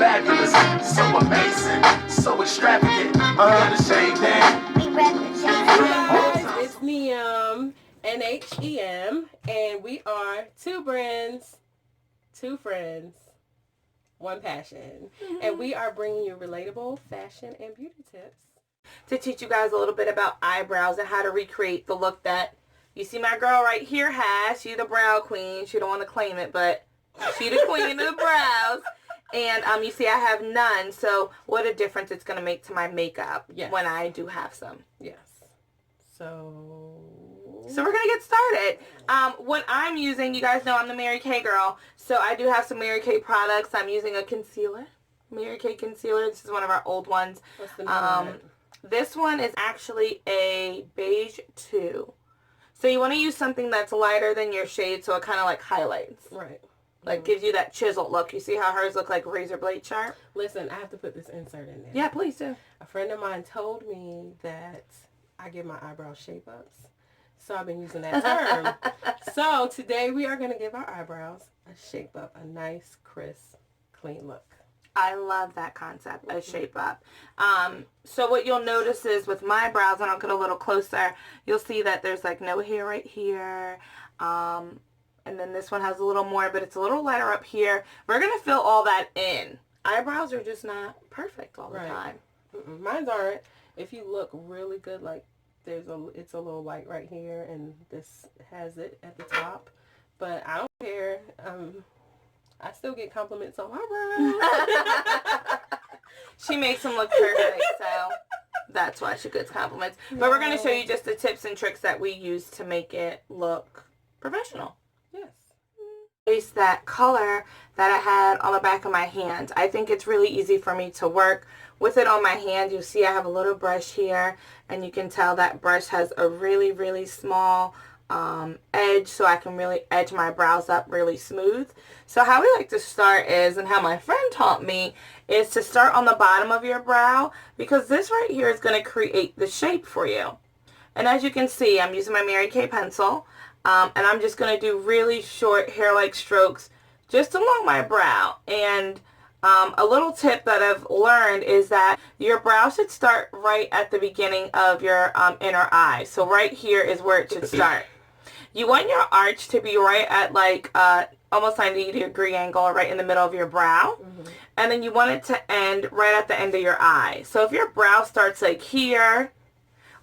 fabulous, so amazing, so extravagant. Unashamed and Guys, it's NHEM, NHEM, and we are two friends, one passion. And we are bringing you relatable fashion and beauty tips to teach you guys a little bit about eyebrows and how to recreate the look that you see my girl right here has. She the brow queen. She don't want to claim it, but she the queen of the brows. And you see I have none, so what a difference it's going to make to my makeup when I do have some. Yes. So we're going to get started. What I'm using, you guys know I'm the Mary Kay girl, so I do have some Mary Kay products. I'm using a concealer, Mary Kay concealer. This is one of our old ones. What's the name? This one is actually a beige 2. So you want to use something that's lighter than your shade, so it kind of like highlights. Right. Like gives you that chiseled look. You see how hers look like razor blade sharp? Listen, I have to put this insert in there. Yeah, please do. A friend of mine told me that I give my eyebrow shape-ups. So I've been using that term. So today we are going to give our eyebrows a shape-up, a nice, crisp, clean look. I love that concept, a shape up. So what you'll notice is with my brows, and I'll get a little closer, you'll see that there's like no hair right here. And then this one has a little more, but it's a little lighter up here. We're going to fill all that in. Eyebrows are just not perfect all the time. Mine aren't. If you look really good, like it's a little light right here, and this has it at the top. But I don't care. I still get compliments on my brows. She makes them look perfect, so that's why she gets compliments. But we're going to show you just the tips and tricks that we use to make it look professional. Yes. It's that color that I had on the back of my hand. I think it's really easy for me to work with it on my hand. You see I have a little brush here, and you can tell that brush has a really, really small edge, so I can really edge my brows up really smooth. So how we like to start is, and how my friend taught me, is to start on the bottom of your brow, because this right here is going to create the shape for you. And as you can see, I'm using my Mary Kay pencil, and I'm just going to do really short hair-like strokes just along my brow. And a little tip that I've learned is that your brow should start right at the beginning of your inner eye. So right here is where it should start. You want your arch to be right at like almost 90-degree angle right in the middle of your brow. And then you want it to end right at the end of your eye. So if your brow starts like here,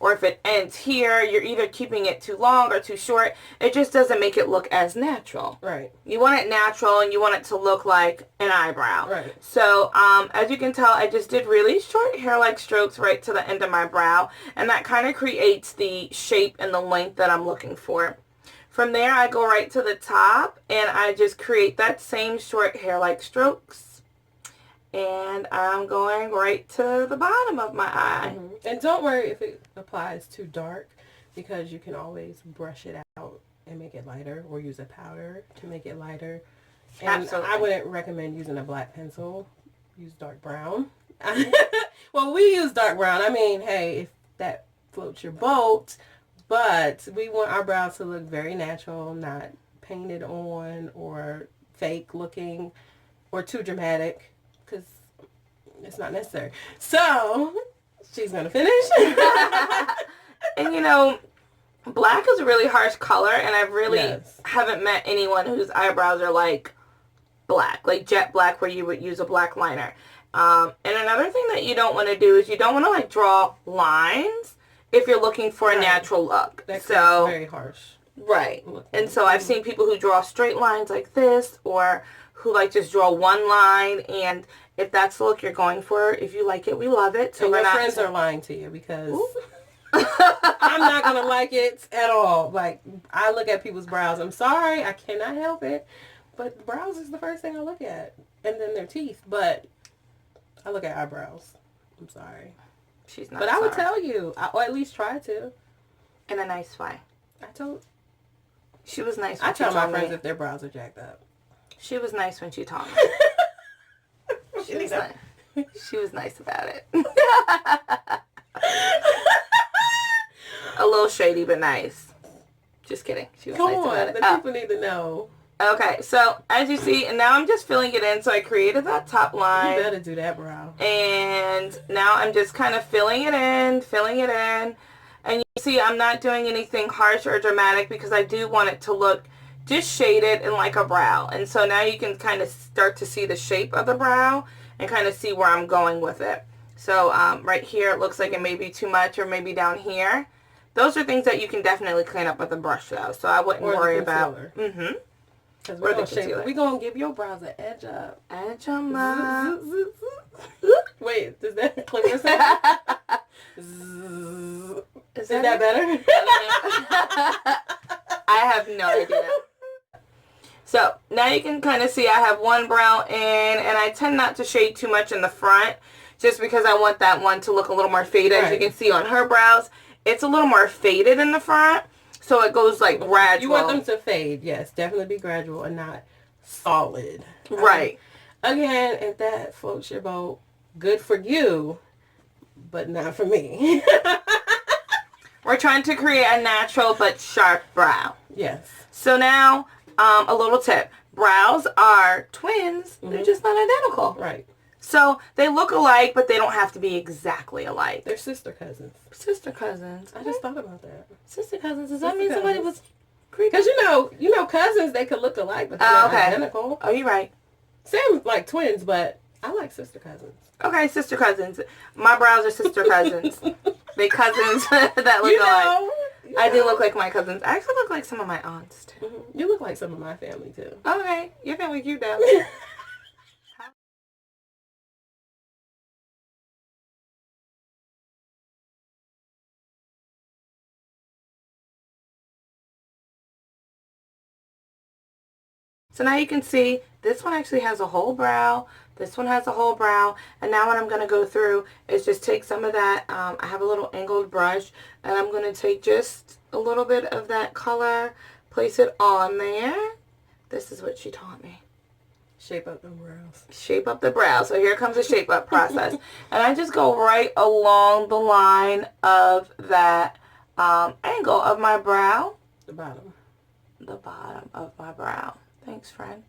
or if it ends here, you're either keeping it too long or too short. It just doesn't make it look as natural. Right. You want it natural, and you want it to look like an eyebrow. Right. So as you can tell, I just did really short hair-like strokes right to the end of my brow, and that kind of creates the shape and the length that I'm looking for. From there, I go right to the top, and I just create that same short hair-like strokes. And I'm going right to the bottom of my eye. And don't worry if it applies too dark, because you can always brush it out and make it lighter, or use a powder to make it lighter. And Absolutely. I wouldn't recommend using a black pencil. Use dark brown. Well, we use dark brown. I mean, hey, if that floats your boat. But we want our brows to look very natural, not painted on or fake looking or too dramatic, because it's not necessary. So she's going to finish. And you know, black is a really harsh color, and I really haven't met anyone whose eyebrows are like black, like jet black, where you would use a black liner. And another thing that you don't want to do is you don't want to like draw lines if you're looking for a natural look. That's very harsh. Right. And so I've seen people who draw straight lines like this, or who like just draw one line, and if that's the look you're going for, if you like it, we love it. So and your friends are lying to you, because I'm not going to like it at all. Like, I look at people's brows. I'm sorry, I cannot help it. But brows is the first thing I look at. And then their teeth. But I look at eyebrows. I'm sorry. She's not But sorry. I would tell you, or at least try to. In a nice way. She was nice when I she tell my told friends me. if their brows are jacked up. She was nice when she taught me. She was nice. She was nice about it. A little shady, but nice. Just kidding. She was Come nice on, about it. the people need to know. Okay, so as you see, and now I'm just filling it in. So I created that top line. You better do that brow. And now I'm just kind of filling it in. And you see I'm not doing anything harsh or dramatic because I do want it to look just shaded and like a brow. And so now you can kind of start to see the shape of the brow and kind of see where I'm going with it. So right here it looks like it may be too much, or maybe down here. Those are things that you can definitely clean up with a brush though. So I wouldn't worry about. Mm-hmm. We're going to give your brows an edge up. Edge them up. Wait, does that clear sound? Is that better? I have no idea. So now you can kind of see I have one brow in, and I tend not to shade too much in the front just because I want that one to look a little more faded. Right. As you can see on her brows, it's a little more faded in the front. So it goes like gradual. You want them to fade, yes. Definitely be gradual and not solid. Right. Again, if that floats your boat, good for you, but not for me. We're trying to create a natural but sharp brow. Yes. So now, a little tip. Brows are twins. Mm-hmm. They're just not identical. Right. So they look alike, but they don't have to be exactly alike. They're sister cousins. Sister cousins. I just thought about that. Sister cousins. Does that mean somebody was creepy? Because you know, cousins, they could look alike, but they're not identical. Oh, you're right. Same like twins, but I like sister cousins. Okay, sister cousins. My brows are sister cousins. They cousins that look alike. I do look like my cousins. I actually look like some of my aunts too. Mm-hmm. You look like some of my family too. Okay, your family cute though. So now you can see this one actually has a whole brow. This one has a whole brow. And now what I'm going to go through is just take some of that. I have a little angled brush. And I'm going to take just a little bit of that color. Place it on there. This is what she taught me. Shape up the brows. Shape up the brow. So here comes the shape up process. And I just go right along the line of that angle of my brow. The bottom. The bottom of my brow. Thanks, Fran.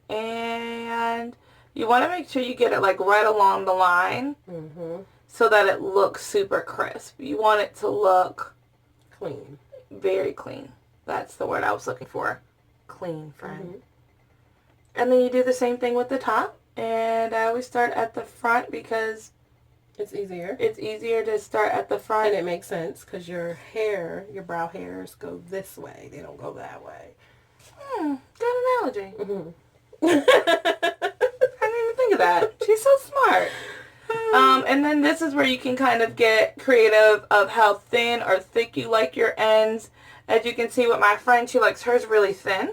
And you want to make sure you get it like right along the line, so that it looks super crisp. You want it to look clean. Very clean. That's the word I was looking for. Clean, Fran. And then you do the same thing with the top. And I always start at the front because it's easier. It's easier to start at the front. And it makes sense because your brow hairs go this way. They don't go that way. Good analogy. I didn't even think of that. She's so smart. And then this is where you can kind of get creative of how thin or thick you like your ends. As you can see with my friend, she likes hers really thin.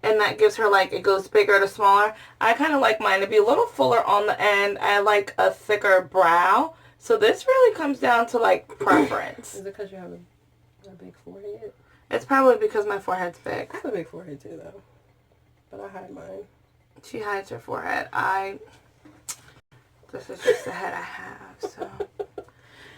And that gives her like, it goes bigger to smaller. I kind of like mine to be a little fuller on the end. I like a thicker brow. So this really comes down to like preference. Is it because you have a big forehead? It's probably because my forehead's big. I have a big forehead too, though. But I hide mine. She hides her forehead. This is just the head I have, so.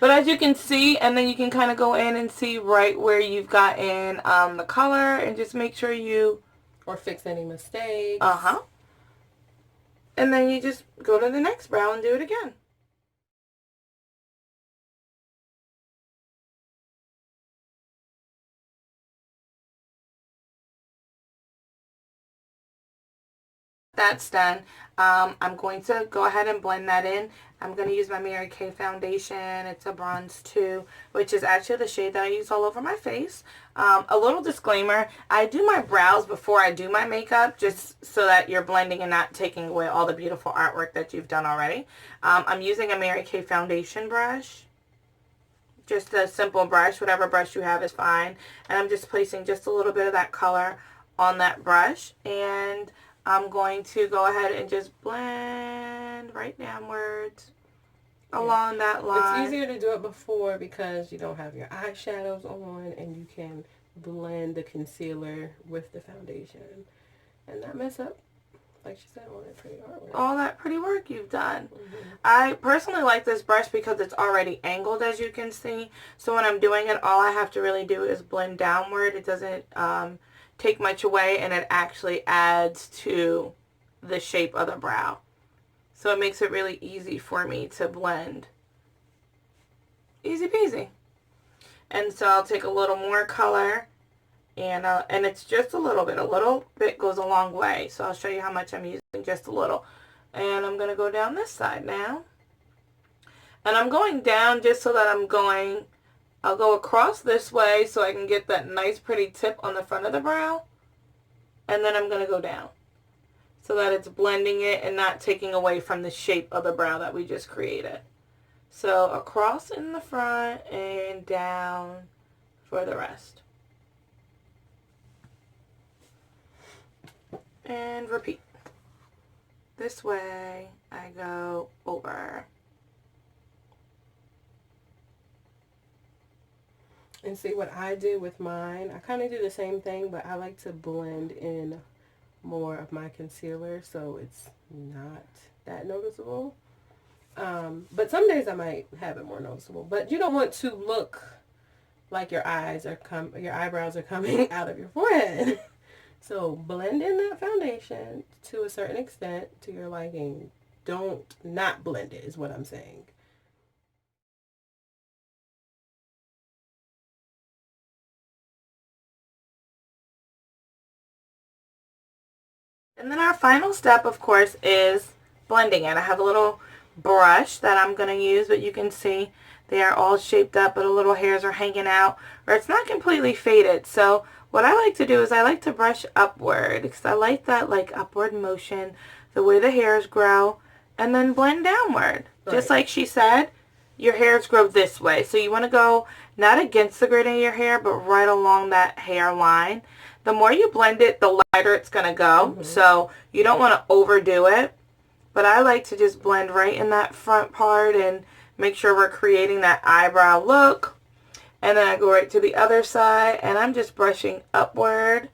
But as you can see, and then you can kind of go in and see right where you've gotten the color, and just make sure you... Or fix any mistakes. And then you just go to the next brow and do it again. That's done. I'm going to go ahead and blend that in. I'm going to use my Mary Kay foundation. It's a bronze 2, which is actually the shade that I use all over my face. A little disclaimer, I do my brows before I do my makeup, just so that you're blending and not taking away all the beautiful artwork that you've done already. I'm using a Mary Kay foundation brush. Just a simple brush, whatever brush you have is fine. And I'm just placing just a little bit of that color on that brush. And I'm going to go ahead and just blend right downwards along that line. It's easier to do it before because you don't have your eyeshadows on and you can blend the concealer with the foundation and not mess up, like she said, all that pretty artwork. All that pretty work you've done. I personally like this brush because it's already angled, as you can see. So when I'm doing it, all I have to really do is blend downward. It doesn't take much away, and it actually adds to the shape of the brow. So it makes it really easy for me to blend. Easy peasy. And so I'll take a little more color, and it's just a little bit goes a long way. So I'll show you how much I'm using, just a little. And I'm going to go down this side now. And I'm going down just so that I'll go across this way so I can get that nice pretty tip on the front of the brow. And then I'm going to go down so that it's blending it and not taking away from the shape of the brow that we just created. So across in the front and down for the rest. And repeat. This way I go over. And see what I do with mine, I kind of do the same thing, but I like to blend in more of my concealer so it's not that noticeable. But some days I might have it more noticeable. But you don't want to look like your eyebrows are coming out of your forehead. So blend in that foundation to a certain extent to your liking. Don't not blend it is what I'm saying. And then our final step, of course, is blending it. I have a little brush that I'm going to use, but you can see they are all shaped up, but the little hairs are hanging out, or it's not completely faded. So what I like to do is I like to brush upward, because I like that like upward motion, the way the hairs grow, and then blend downward. Right. Just like she said, your hairs grow this way. So you want to go not against the grain of your hair, but right along that hairline. The more you blend it, the lighter it's going to go. Mm-hmm. So you don't want to overdo it. But I like to just blend right in that front part and make sure we're creating that eyebrow look. And then I go right to the other side, and I'm just brushing upward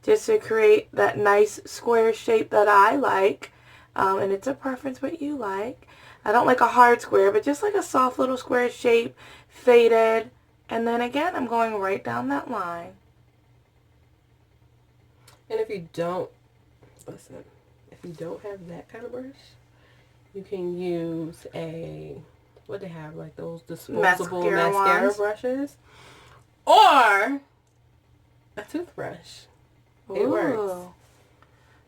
just to create that nice square shape that I like. And it's a preference what you like. I don't like a hard square, but just like a soft little square shape, faded. And then again, I'm going right down that line. And if you don't have that kind of brush, you can use what they have, like those disposable mascara brushes, or a toothbrush. It works.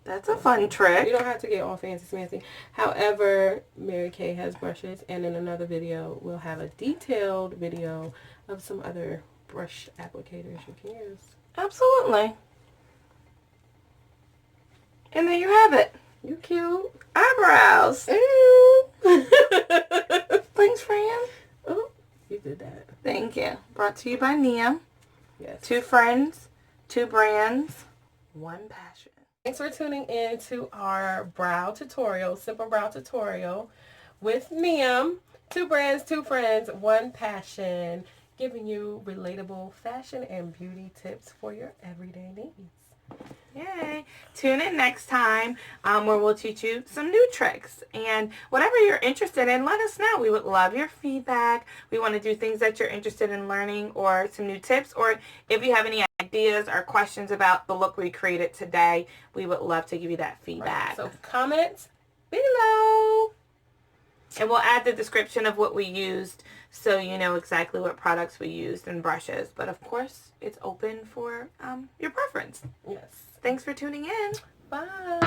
That's a fun trick. You don't have to get all fancy smancy. However, Mary Kay has brushes, and in another video, we'll have a detailed video of some other brush applicators you can use. Absolutely. And there you have it. You cute. Eyebrows. Thanks, Fran. Oh, you did that. Thank you. Brought to you by NHEM. Yes. 2 friends, 2 brands, 1 passion. Thanks for tuning in to our brow tutorial, simple brow tutorial with NHEM. 2 brands, 2 friends, 1 passion. Giving you relatable fashion and beauty tips for your everyday needs. Yay. Tune in next time where we'll teach you some new tricks. And whatever you're interested in, let us know. We would love your feedback. We want to do things that you're interested in learning, or some new tips, or if you have any ideas or questions about the look we created today, we would love to give you that feedback. Right. So comment below. And we'll add the description of what we used so you know exactly what products we used and brushes. But of course, it's open for your preference. Yes. Thanks for tuning in. Bye.